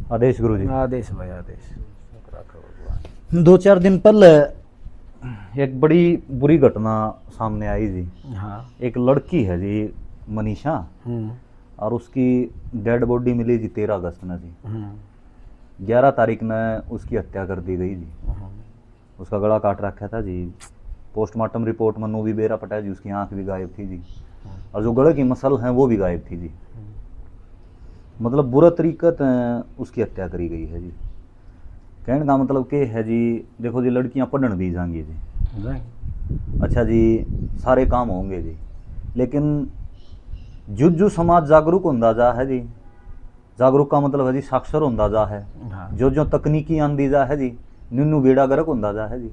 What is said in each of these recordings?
आदेश गुरु जी। आदेश भाई आदेश। 2-4 दिन पहले एक बड़ी बुरी घटना सामने आई जी। हाँ। एक लड़की है जी, मनीषा, और उसकी डेड बॉडी मिली जी 13 अगस्त में जी। 11 तारीख ने उसकी हत्या कर दी गई जी। उसका गला काट रखा था जी। पोस्टमार्टम रिपोर्ट में भी बेरा पटा जी, उसकी आंख भी गायब थी जी, और जो गले की मसल हैं वो भी गायब थी जी। मतलब बुरा तरीके से उसकी हत्या करी गई है जी। कहने का मतलब के है जी, देखो जी लड़कियां पढ़न भी जाएंगी जी, अच्छा जी, सारे काम होंगे जी, लेकिन जो समाज जागरूक होंदा जा है जी, जागरूक का मतलब है जी साक्षर होंदा जा है। हाँ। जो तकनीकी आंदी जा है जी, न्यू बेड़ा गर्क होंदा जा है जी।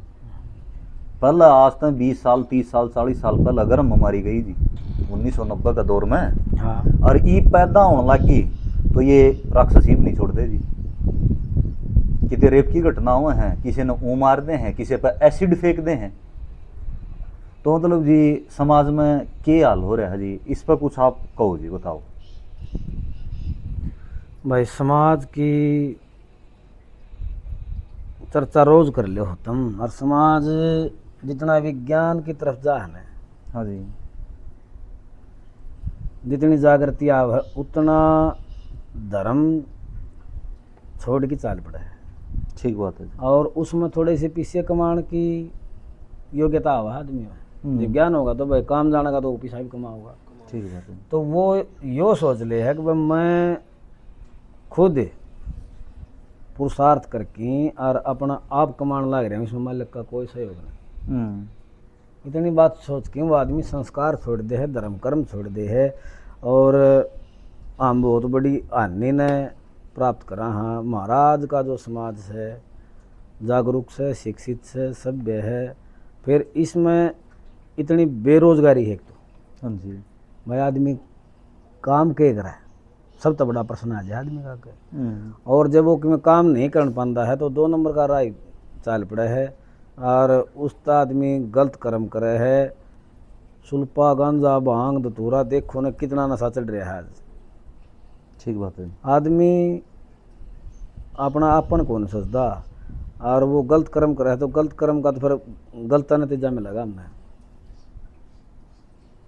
पहले आज तक 20 साल 30 साल 40 साल पहले गर्म बीमारी गई जी 1990 का दौर में। हाँ। और ई पैदा होने लगी तो ये राक्षसी भी नहीं छोड़ते जी। कितने रेप की घटनाएं हैं, किसी ने ऊ मार दे हैं, किसी पर एसिड फेंक दे हैं। तो मतलब जी समाज में क्या हाल हो रहा है जी, इस पर कुछ आप कहो जी, बताओ। भाई समाज की चर्चा रोज कर लो तुम, और समाज जितना विज्ञान की तरफ जा है, हाँ जी, जितनी जागृति आव है उतना धर्म छोड़ की चाल पड़ा है। ठीक बात है जी। और उसमें थोड़े से पीछे कमाने की योग्यता आवा आदमी में। जब ज्ञान होगा तो भाई काम जाने का तो पीछा भी कमाऊंगा। ठीक बात है। तो वो यो सोच ले है कि भाई मैं खुद पुरुषार्थ करके और अपना आप कमाने लग रहे हैं, इसमें मालिक का कोई सहयोग नहीं। इतनी बात सोच के वो आदमी संस्कार छोड़ दे है, धर्म कर्म छोड़ दे है, और हम बहुत बड़ी हानि ने प्राप्त करा। हाँ, महाराज का जो समाज है जागरूक से, शिक्षित से, सभ्य है, फिर इसमें इतनी बेरोजगारी है एक तो। हाँ जी, भाई आदमी काम के करा है, सब तो बड़ा प्रश्न आ जाए आदमी का के। और जब वो में काम नहीं कर पाता है तो 2 नंबर का राय चाल पड़ा है, और उस आदमी गलत कर्म करे है। सुल्पा गांजा भांग धतूरा देखो ने कितना नशा चल रहा है आज। ठीक बात है। आदमी अपना आपन को नहीं सोचता, और वो गलत कर्म करे है तो गलत कर्म का तो फिर गलत नतीजा मिलेगा हमने।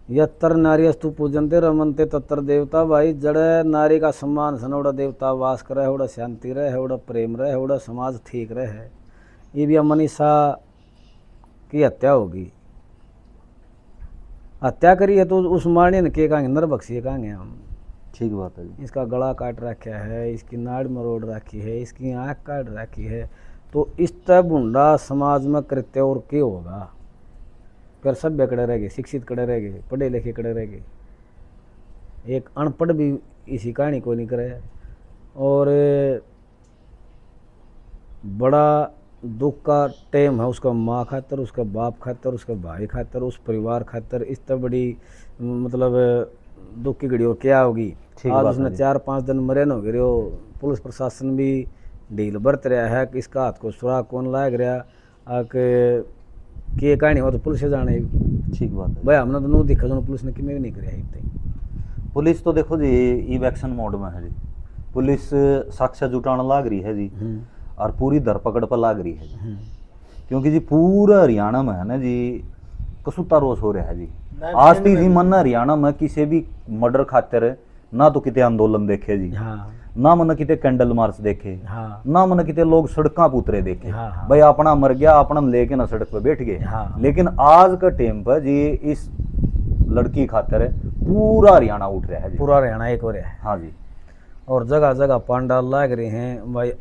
यत्र नार्यस्तु पूजनते रमनते तत्र देवता। भाई जड़े नारी का सम्मान सन उड़ा देवता वास करे, उड़ा शांति रहे, उड़ा प्रेम रहे, उड़ा समाज ठीक रहे। ये भी मनीषा की हत्या होगी, हत्या करी है तो उस मारने ने के कहेंगे, नरबख्शी कहेंगे हम। ठीक बात है जी। इसका गला काट रखा है, इसकी नाड़ मरोड़ रखी है, इसकी आँख काट रखी है, तो इस तरह भुंडा समाज में कृत्य और क्या होगा। फिर सभ्य कड़े रह गए, शिक्षित कड़े रह गए, पढ़े लिखे कड़े रह गए, एक अनपढ़ भी इसी कहानी को नहीं करे। और बड़ा दुख का टाइम है उसका माँ खातर, उसका बाप खातर, उसका भाई खातर, उस परिवार खातर। इस तरह बड़ी मतलब दुख की घड़ी और क्या होगी। आज उसने 4-5 दिन मरे न हो गए हो। पुलिस प्रशासन भी ढील बरत रहा है कि इसका हाथ को सुराग कौन लाग रहा के कहानी हो तो पुलिस से जाने। ठीक बात है भाई हमने तो नहीं देखा जो पुलिस ने कि भी नहीं कराया। पुलिस तो देखो जी ई एक्शन मोड में है जी। पुलिस साक्ष्य जुटाने लाग रही है जी, और पूरी धरपकड़ पर लाग रही है जी। क्योंकि जी पूरा हरियाणा में है ना जी कसूता रोष हो रहा है जी। आज तक जी मन हरियाणा में किसी भी मर्डर खातिर ना तो कितने आंदोलन देखे जी, ना मन कितने कैंडल मार्च देखे, ना मन कितने लोग सड़कों पर उतरे देखे। भाई अपना मर गया, अपना लेके ना सड़क पे बैठ गए। लेकिन आज का टाइम पर जी इस लड़की खातिर पूरा हरियाणा उठ रहा है जी, पूरा हरियाणा एक हो रहा है। हाँ जी, और जगह जगह पंडाल लाग रहे हैं, भाई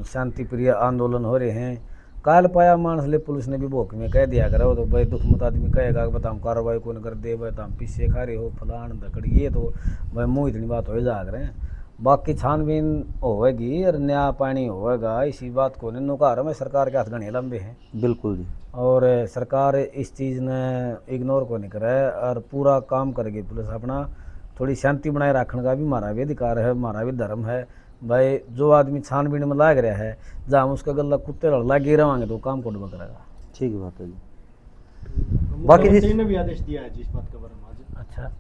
शांति प्रिय आंदोलन हो रहे हैं। काल पाया मानस ले पुलिस ने भी भोक में कह दिया करो तो भाई दुख मत आदमी कहेगा बता हम कार्रवाई कौन कर दे, भाई हम पीछे खा रहे हो फलान धकड़, ये तो भाई मुँह इतनी बात हो जाग रहे हैं। बाकी छानबीन होगी और न्याय पानी होगा, इसी बात को नुकार में सरकार के हाथ घने लंबे हैं। बिल्कुल जी। और सरकार इस चीज़ ने इग्नोर को नहीं करे और पूरा काम करेगी पुलिस अपना। थोड़ी शांति बनाए रखने का भी हमारा भी अधिकार है, हमारा भी धर्म है। भाई जो आदमी छानबीन में लाग रहा है, जहाँ उसका गला कुत्ते लगे रहेंगे तो काम कोड करेगा। ठीक बात है जी। बाकी जी ने भी आदेश दिया है जिस बात का बारे में। अच्छा,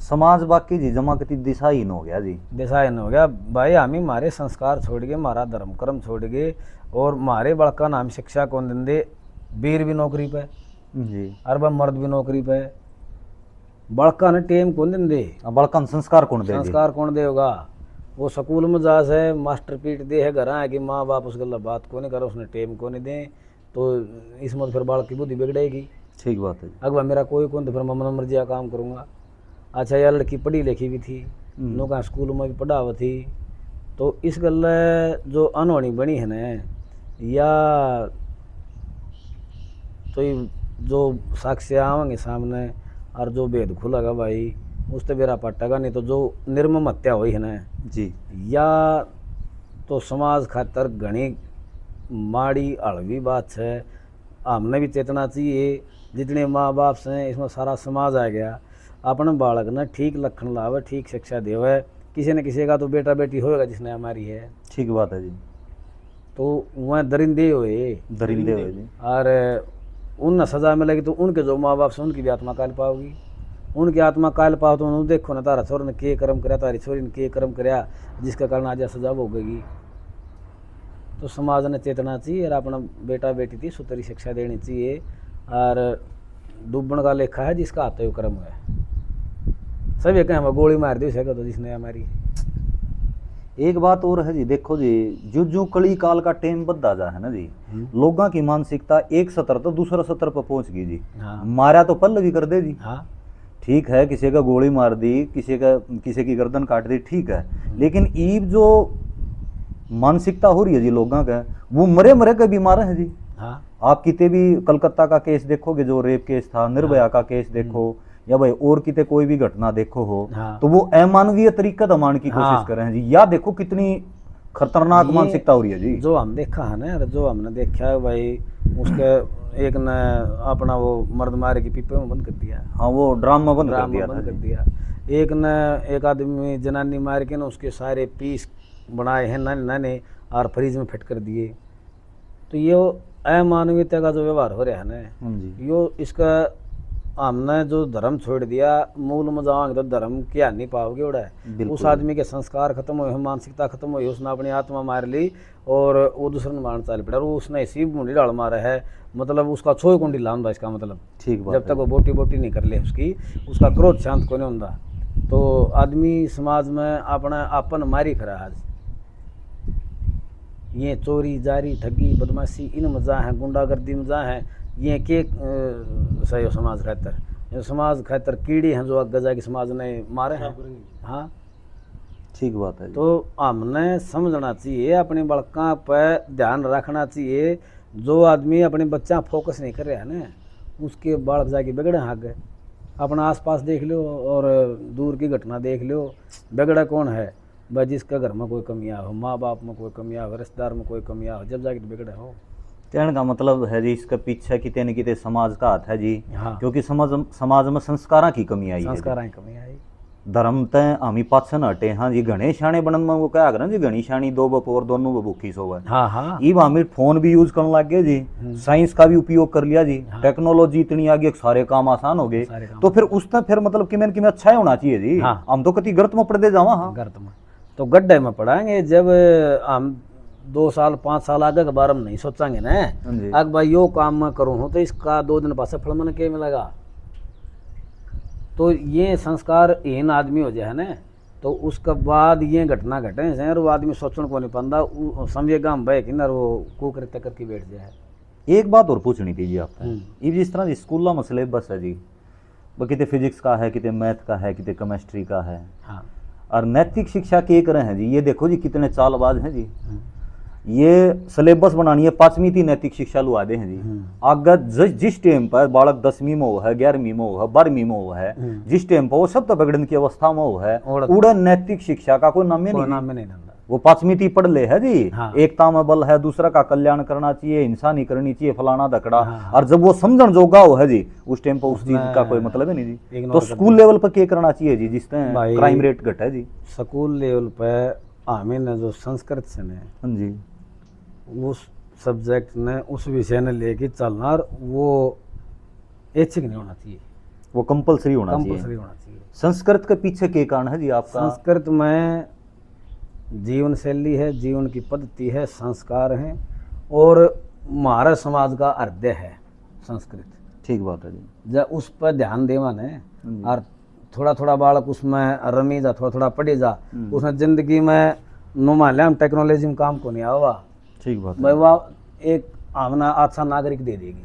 समाज बाकी जी जमा कती दिशाहीन हो गया जी। दिशाहीन हो गया भाई। हम ही हमारे संस्कार छोड़ गए, हमारा धर्म कर्म छोड़ गए, और हमारे बड़का नाम शिक्षा कौन देंदे? वीर भी नौकरी पे जी। और वह मर्द भी नौकरी पे, बड़का ने टेम कौन देंदे? अब बड़का संस्कार कौन दे जी? संस्कार कौन देगा? वो स्कूल में जा से मास्टर पीट दे है, घर है कि माँ बाप उस गला बात को नहीं करे, उसने टेम को नहीं दे, तो इसमें तो फिर बालक की बुद्धि बिगड़ेगी। ठीक बात है जी। अगर मेरा कोई कौन तो फिर मैं मन मर्जी का काम करूँगा। अच्छा यार लड़की पढ़ी लिखी भी थी, लोग स्कूल में भी पढ़ा हुआ थी, तो इस गल जो अनहोनी बनी है न, या तो ये जो साक्ष्य आवेंगे सामने और जो भेद खुलेगा भाई उस तो बेरा पटेगा, नहीं तो जो निर्मम हत्या हुई है न जी, या तो समाज खातर घनी माड़ी हड़वी बात है। हमने भी चेतना चाहिए, जितने माँ बाप से इसमें सारा समाज आ गया, अपने बालक ने ठीक लक्षण लावे, ठीक शिक्षा देवे, किसी न किसी का तो बेटा बेटी होएगा जिसने हमारी है, ठीक बात है जी। तो वह दरिंदे हुए जी। और उन सजा मिलेगी तो उनके जो माँ बाप से उनकी भी आत्मा काल पाओगी, उनकी आत्मा काल पाओ तो उन्होंने देखो ना तारा छोर ने के कर्म कराया, तारी छोरी ने के कर्म कराया, जिसका कारण आज सजा भोगेगी। तो समाज ने चेतना चाहिए और अपना बेटा बेटी थी सुतरी शिक्षा देनी चाहिए, और डूबण का लेखा है जिसका आता है कर्म है। सभी कहें हमें गोली मार दी उसे तो जिसने हमारी। एक बात और है जी, देखो जी, जो जो कली काल का टेम बदला जा है ना जी, लोगों की मानसिकता एक सतर तो दूसरा सतर पर पहुंच गई जी। हाँ। मारा तो पल्ल भी कर दे जी। हाँ ठीक है, किसी का गोली मार दी, किसी की गर्दन काट दी, ठीक है, लेकिन ईब जो मानसिकता हो रही है जी लोगों का, वो मरे मरे के बीमार है जी। हाँ आप किते भी कलकत्ता का केस देखोगे, जो रेप केस था, निर्भया का केस देखो, या भाई और किते कोई भी घटना देखो हो, हाँ। तो वो अमानवीय तरीका दमाने की कोशिश कर रहे हैं जी। या देखो कितनी खतरनाक मानसिकता हो रही है जी। जो हम देखा है ना, जो हमने देखा है भाई, उसके एक ने अपना वो मर्द मारे की पीपे में बंद कर दिया। हाँ, वो ड्रामा बंद कर दिया बंद था कर जी। दिया। एक ने एक आदमी जनानी मार के ना उसके सारे पीस बनाए हैं नाने नाने और फ्रिज में फिट कर दिए। तो ये अमानवीयता का जो व्यवहार हो रहा है ना, जी। यो इसका हमने जो धर्म छोड़ दिया, मूल में जाओगे तो धर्म क्या नहीं पाओगे उड़ा है। उस आदमी के संस्कार खत्म हुए, मानसिकता खत्म हुई, उसने अपनी आत्मा मार ली और वो दूसरे ने मारने चाल पड़ा, और उसने इसी मुंडी डाल मारा है, मतलब उसका छोय कुंडी लाऊंगा इसका मतलब। ठीक बात जब तक वो बोटी बोटी नहीं कर ले उसका क्रोध शांत को नहीं होता। तो आदमी समाज में अपना आपन मारी खरा आज, ये चोरी जारी ठगी बदमाशी इन मजा है, गुंडागर्दी मजा है, ये के सही समाज खातर, समाज खातर कीड़ी हैं जो अग गजा की समाज ने मारे हैं। हाँ ठीक बात है जी। तो हमने समझना चाहिए, अपने बड़का पर ध्यान रखना चाहिए। जो आदमी अपने बच्चा फोकस नहीं कर रहा है ना, उसके बालक जाके बिगड़े आगे। अपना आसपास देख लो और दूर की घटना देख लो, बिगड़ा कौन है भाई? जिसका घर में कोई कमियाँ हो, माँ बाप में कोई कमियाँ हो, रिश्तेदार में कोई कमियाँ हो, जब जाके तो बिगड़े हो। कहने का मतलब है जी, इसका पीछे किते न किते समाज का हाथ है जी। हाँ, क्योंकि समाज में संस्कारा की कमी आई है। संस्कार कमी आई। धर्म तय हमी पाछे न हटे। हाँ जी, घने शाणे बनन में वो क्या करें जी, घनी शाणी दो बपोर दोनों भूखी सोवे। हाँ हाँ ई हमी फोन भी यूज करने लग गए जी, साइंस का भी उपयोग कर लिया जी। टेक्नोलॉजी इतनी आ गई, सारे काम आसान हो गए, तो फिर उसने फिर मतलब कि मैंने अच्छा ही होना चाहिए जी। हाँ। हम तो कति गर्त में पड़ दे जावा। हाँ, गर्त में तो गड्ढे में पड़ाएंगे जब हम 2 साल 5 साल आगे के बारे में नहीं सोचेंगे ना। अगर भाई यो काम मैं करूँ तो इसका 2 दिन बाद फल मन के मिलेगा, तो ये संस्कार हीन आदमी हो जाए ना, तो उसके बाद ये घटना घटे हैं और वो आदमी सोचने को नहीं पाता, समझेगा हम भाई कि ना वो कुकृत्य करके बैठ जाए। एक बात और पूछनी थी जी आपसे, ये जिस तरह स्कूल में सिलेबस है जी, वो कितने फिजिक्स का है, कितने मैथ का है, कितने केमिस्ट्री का है। हाँ। और नैतिक शिक्षा के कर रहे हैं जी, ये देखो जी कितने चालबाज हैं जी। ये सिलेबस बनानी है 5वीं थी नैतिक शिक्षा लुआ दे हैं जी। आगे जिस टाइम पर बालक 10वीं में हो है, 11वीं में हो है, 12वीं में हो है, जिस टाइम पर वो सब तो बिगड़न की अवस्था में हो है, उड़ा नैतिक शिक्षा का कोई नाम नहीं। वो 5वीं थी पढ़ ले है जी। हाँ। एकता में बल है, दूसरा का कल्याण करना चाहिए, हिंसा नहीं करनी चाहिए, फलाना दकड़ा। हाँ। और जब वो समझन जोगा हो है जी, उस टाइम पर उस चीज का कोई मतलब है नहीं जी। तो स्कूल लेवल पर क्या करना चाहिए जी, जिससे क्राइम रेट घटे जी? स्कूल लेवल पर हमें जो संस्कृत से ने जी, उस सब्जेक्ट ने उस विषय ने लेके चलना, और वो ऐच्छिक नहीं होना चाहिए। वो कंपलसरी होना चाहिए। कंपलसरी होना चाहिए। संस्कृत के पीछे के कारण है जी आपका? संस्कृत में जीवन शैली है, जीवन की पद्धति है, संस्कार हैं, और हमारे समाज का हृदय है संस्कृत। ठीक बात है जी। जब उस पर ध्यान देवा ने, और थोड़ा थोड़ा बालक उसमें रमी जा, थोड़ा थोड़ा पढ़ी जा, उसने जिंदगी में नुमाले हम टेक्नोलॉजी में काम को नहीं आवा। ठीक बात है। भाई वह एक आमना अच्छा नागरिक दे देगी,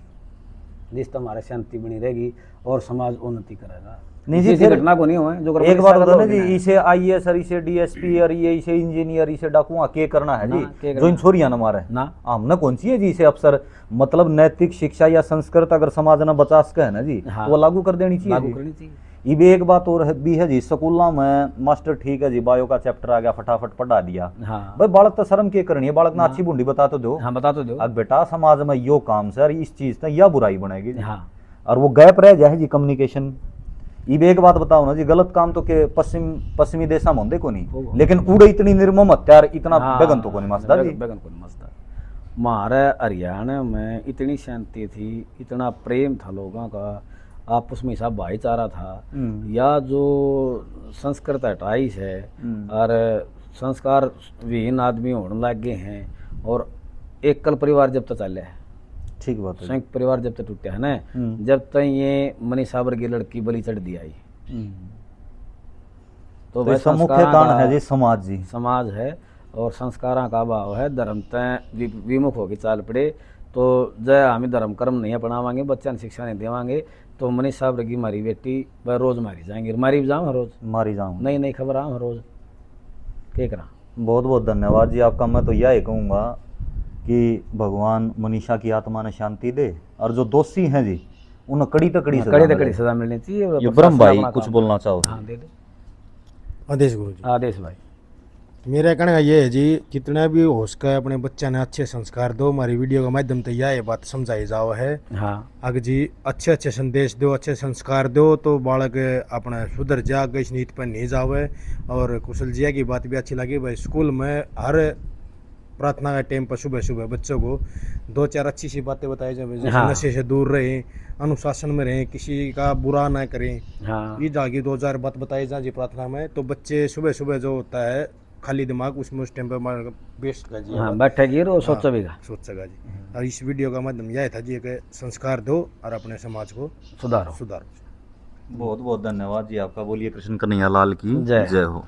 जिससे हमारी शांति बनी रहेगी और समाज उन्नति करेगा। नहीं जी, किसी फिर घटना को नहीं हुआ है जो एक बात होता है ना जी, इसे आईएएस और इसे डीएसपी और ये इसे इंजीनियर इसे डाकुआ के करना है जी, जो इन छोरियां न मारे ना हमने कौन सी है जी इसे अफसर, मतलब नैतिक शिक्षा या संस्कृत अगर समाज ने बचा सके है ना जी, हाँ। तो वो लागू कर देनी चाहिए। लागू जी। करनी चाहिए। ये भी एक बात और भी है जी, स्कूलों में मास्टर ठीक है जी, बायो का चैप्टर आ गया फटाफट पढ़ा दिया, हाँ भाई बालक तो शर्म के करनी है, बालक ने अच्छी बूंदी बता तो दो। हाँ, बता तो दो। अब बेटा समाज में यो काम सर इस चीज से यह बुराई बनेगी जी। हाँ और वो गैप रह जाए जी कम्युनिकेशन। ये भी एक बात बताओ ना जी, गलत काम तो के पश्चिमी देशा में होंगे को नहीं, लेकिन उड़े इतनी निर्मम हत्यार इतना बेगन तो को नहीं मसदा जी। बेगन को नहीं मसदा। हमारे हरियाणा में इतनी शांति थी, इतना प्रेम था लोगों का, आपस में सब भाईचारा था। या जो संस्कृत हटाई है और संस्कार विहीन आदमी होने लग गए हैं, और एकल परिवार जब तक चले है, ठीक बात है। संयुक्त परिवार जब तक टूटे है ना, जब तक ये मनीषा वर्गीय की लड़की बलि चढ़ दी आई, तो तो इसका मुख्य कारण है जी समाज जी, समाज है, और संस्कारों का अभाव है। धर्म तय विमुख होकर चाल पड़े, तो जय हमें धर्म कर्म नहीं अपनावांगे, बच्चा ने शिक्षा नहीं देवांगे, तो मनीषा वर्गीय हमारी बेटी वह रोज मारी जाएंगी, मारी भी जाऊँ रोज, मारी जाऊँ, नई नई खबर आऊँ रोज, क्या करा। बहुत बहुत धन्यवाद जी आपका। मैं तो यह कहूँगा कि भगवान मनीषा की आत्मा ने शांति दे, और जो दोषी हैं जी उन्हें कड़ी तो कड़ी सजा मिलनी चाहिए। ये ब्रह्म भाई कुछ बोलना चाहो? हाँ दे दे आदेश गुरु जी। आदेश भाई। मेरा कहने का ये है जी, कितना भी हो सके अपने बच्चा ने अच्छे संस्कार दो। हमारी वीडियो के माध्यम से यह बात समझाई जाओ है, हाँ अगर जी अच्छे अच्छे संदेश दो, अच्छे संस्कार दो, तो बालक अपना सुधर जाए, इस नीति पर नहीं जावे। और कुशल जिया की बात भी अच्छी लगी भाई, स्कूल में हर प्रार्थना के टाइम पर सुबह सुबह बच्चों को 2-4 अच्छी सी बातें बताई जाए, जैसे हाँ। नशे से दूर रहें, अनुशासन में रहें, किसी का बुरा ना करें। हाँ ये जागी 2-4 बात बताई जाए जी प्रार्थना में, तो बच्चे सुबह सुबह जो होता है खाली दिमाग उसमें उस टाइम पर बेस्ट का जी। हाँ बैठेगी और सोचेगा सोचेगा जी। और इस वीडियो का माध्यम यह था जी कि संस्कार दो और अपने समाज को सुधारो। बहुत बहुत धन्यवाद जी आपका। बोलिए कृष्ण कन्हैया लाल की जय हो।